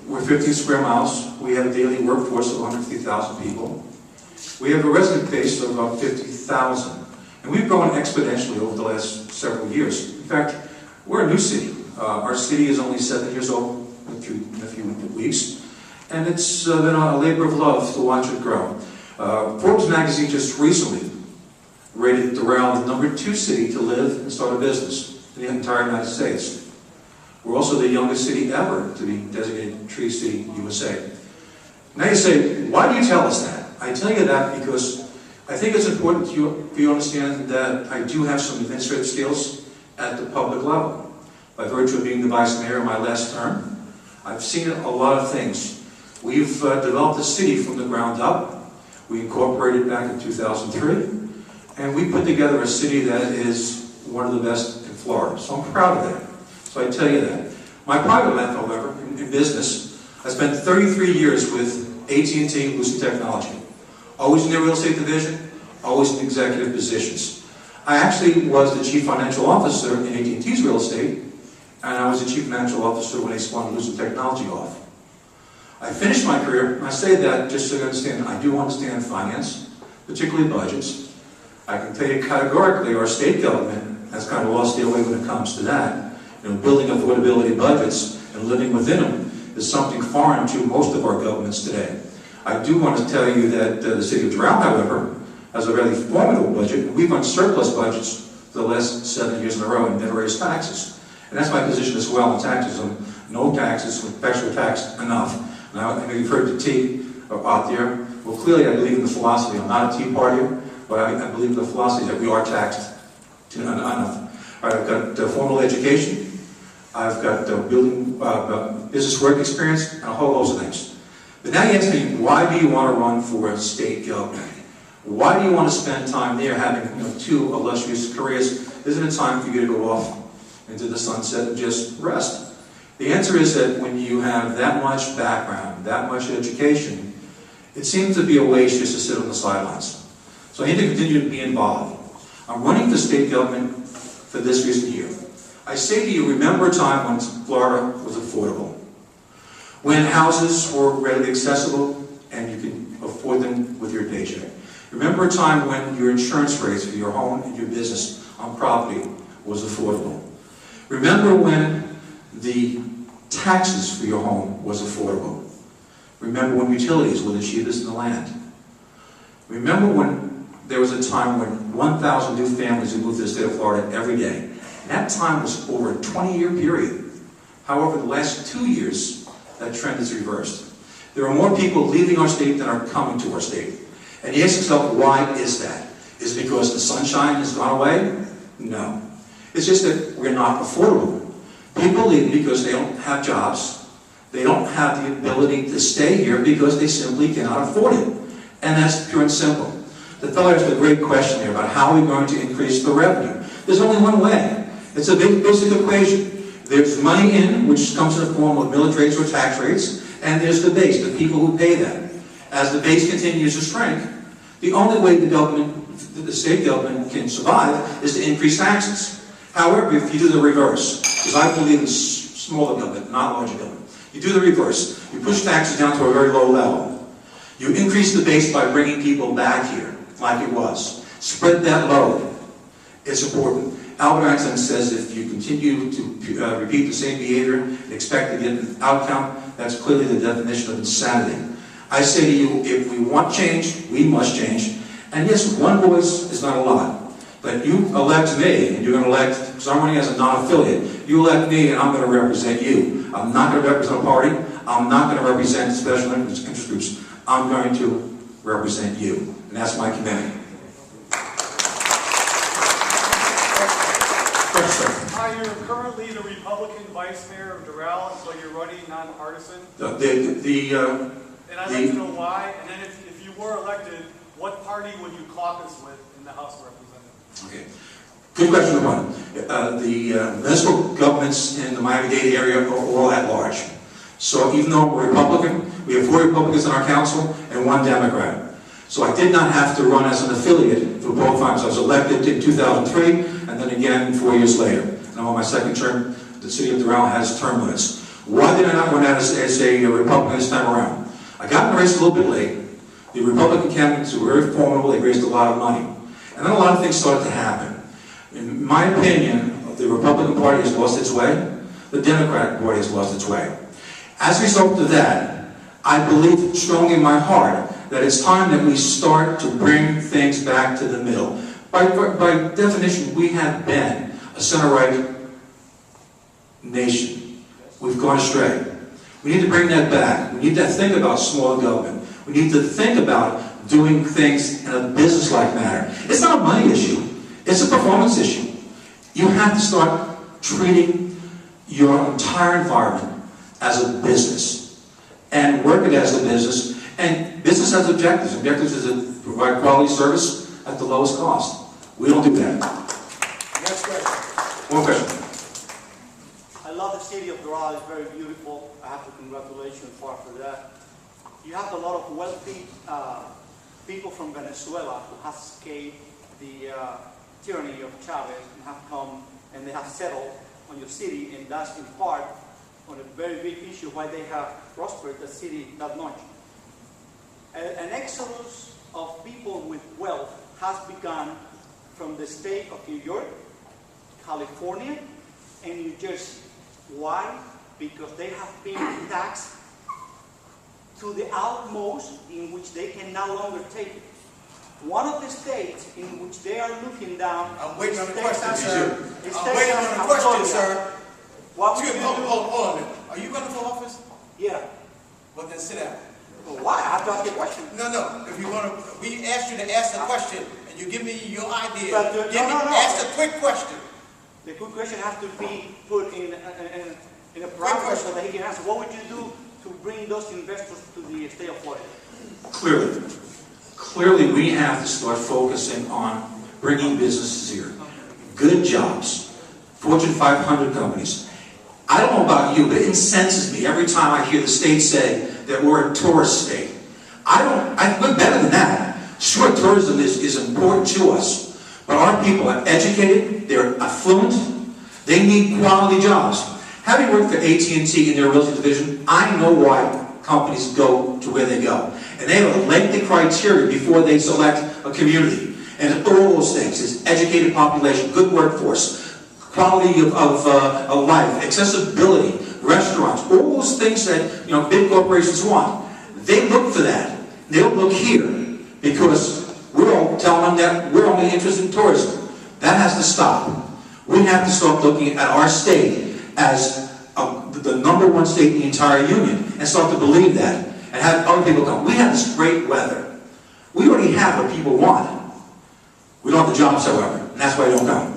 We're 15 square miles. We have a daily workforce of 150,000 people. We have a resident base of about 50,000. And we've grown exponentially over the last several years. In fact, we're a new city. Our city is only 7 years old in a few weeks. And it's been a labor of love to watch it grow. Forbes magazine just recently rated Doral the #2 city to live and start a business in the entire United States. We're also the youngest city ever to be designated Tree City, USA. Now you say, why do you tell us that? I tell you that because I think it's important for you to understand that I do have some administrative skills at the public level. By virtue of being the vice mayor in my last term, I've seen a lot of things. We've developed the city from the ground up. We incorporated back in 2003, and we put together a city that is one of the best in Florida. So I'm proud of that. So I tell you that. My private life, however, in business, I spent 33 years with AT&T Lucent Technology. Always in their real estate division, always in executive positions. I actually was the chief financial officer in AT&T's real estate, and I was the chief financial officer when they spun Lucent Technology off. I finished my career, and I say that just so you understand, I do understand finance, particularly budgets. I can tell you categorically our state government has kind of lost their way when it comes to that. You know, building affordability budgets and living within them is something foreign to most of our governments today. I do want to tell you that the city of Doral, however, has a very formidable budget. We've run surplus budgets for the last 7 years in a row and never raised taxes. And that's my position as well on taxes. No taxes, special tax enough. Now, I know you've heard the T out there. Well, clearly I believe in the philosophy. I'm not a Tea Partier, but I believe in the philosophy that we are taxed enough. All right, I've got formal education. I've got business work experience, and a whole host of things. But now you ask me, why do you want to run for state government? Why do you want to spend time there having 2 illustrious careers? Isn't it time for you to go off into the sunset and just rest? The answer is that when you have that much background, that much education, it seems to be a waste just to sit on the sidelines. So I need to continue to be involved. I'm running for state government for this reason here. I say to you, remember a time when Florida was affordable, when houses were readily accessible and you could afford them with your paycheck. Remember a time when your insurance rates for your home and your business on property was affordable. Remember when the taxes for your home was affordable. Remember when utilities were the cheapest in the land. Remember when there was a time when 1,000 new families would move to the state of Florida every day. That time was over a 20-year period. However, the last 2 years, that trend is reversed. There are more people leaving our state than are coming to our state. And you ask yourself, why is that? Is it because the sunshine has gone away? No. It's just that we're not affordable. People leave because they don't have jobs. They don't have the ability to stay here because they simply cannot afford it. And that's pure and simple. The fellow asked a great question here about how we're going to increase the revenue. There's only one way. It's a basic equation. There's money in, which comes in the form of millage rates or tax rates, and there's the base, the people who pay that. As the base continues to shrink, the only way the state government can survive is to increase taxes. However, if you do the reverse, because I believe in smaller government, not larger government, you do the reverse. You push taxes down to a very low level. You increase the base by bringing people back here, like it was. Spread that load. It's important. Albert Einstein says if you continue to repeat the same behavior and expect to get an outcome, that's clearly the definition of insanity. I say to you, if we want change, we must change. And yes, one voice is not a lot. But you elect me, and you're going to elect, because I'm running as a non-affiliate, you elect me and I'm going to represent you. I'm not going to represent a party. I'm not going to represent special interest groups. I'm going to represent you. And that's my commitment. You're currently the Republican vice mayor of Doral, so you're running nonpartisan. And I'd like to know why. And then if you were elected, what party would you caucus with in the House of Representatives? Okay, good question. One. The municipal governments in the Miami-Dade area are all at large. So even though we're Republican, we have 4 Republicans in our council and 1 Democrat. So I did not have to run as an affiliate for both times. I was elected in 2003 and then again 4 years later. And on my second term, the city of Doral has term limits. Why did I not run out as a Republican this time around? I got in the race a little bit late. The Republican candidates were very formidable. They raised a lot of money. And then a lot of things started to happen. In my opinion, the Republican Party has lost its way. The Democratic Party has lost its way. As a result of that, I believe strongly in my heart that it's time that we start to bring things back to the middle. By definition, we have been a center-right nation. We've gone astray. We need to bring that back. We need to think about smaller government. We need to think about doing things in a business-like manner. It's not a money issue. It's a performance issue. You have to start treating your entire environment as a business and work it as a business. And business has objectives. Objectives is to provide quality service at the lowest cost. We don't do that. Next question. One question. I love the city of Doral. It's very beautiful. I have to congratulate you for that. You have a lot of wealthy people from Venezuela who have escaped the tyranny of Chavez and have come and they have settled on your city, and that's in part on a very big issue why they have prospered the city that much. An exodus of people with wealth has begun from the state of New York, California, and New Jersey. Why? Because they have been taxed to the utmost in which they can no longer take it. One of the states in which they are looking down. I'm waiting on the question, Texas, sir. I'm waiting on the question, sir. What would Excuse you me, do? hold on. Are you running for office? Yeah. Well, then sit down. Well, why? I have to ask you a question. No. If you want to, we asked you to ask the question, and you give me your idea. But, no. Ask a quick question. The quick question has to be put in a process so that he can answer. What would you do to bring those investors to the state of Florida? Clearly, we have to start focusing on bringing businesses here. Good jobs. Fortune 500 companies. I don't know about you, but it incenses me every time I hear the state say that we're a tourist state. We're better than that. Sure, tourism is important to us, but our people are educated, they're affluent, they need quality jobs. Having worked for AT&T in their realty division, I know why companies go to where they go. And they have a lengthy criteria before they select a community. And all those things is educated population, good workforce, quality of life, accessibility, restaurants, all those things that big corporations want. They look for that. They don't look here because we're all telling them that we're only interested in tourism. That has to stop. We have to start looking at our state as the #1 state in the entire union and start to believe that and have other people come. We have this great weather. We already have what people want. We don't have the jobs, however, and that's why they don't come.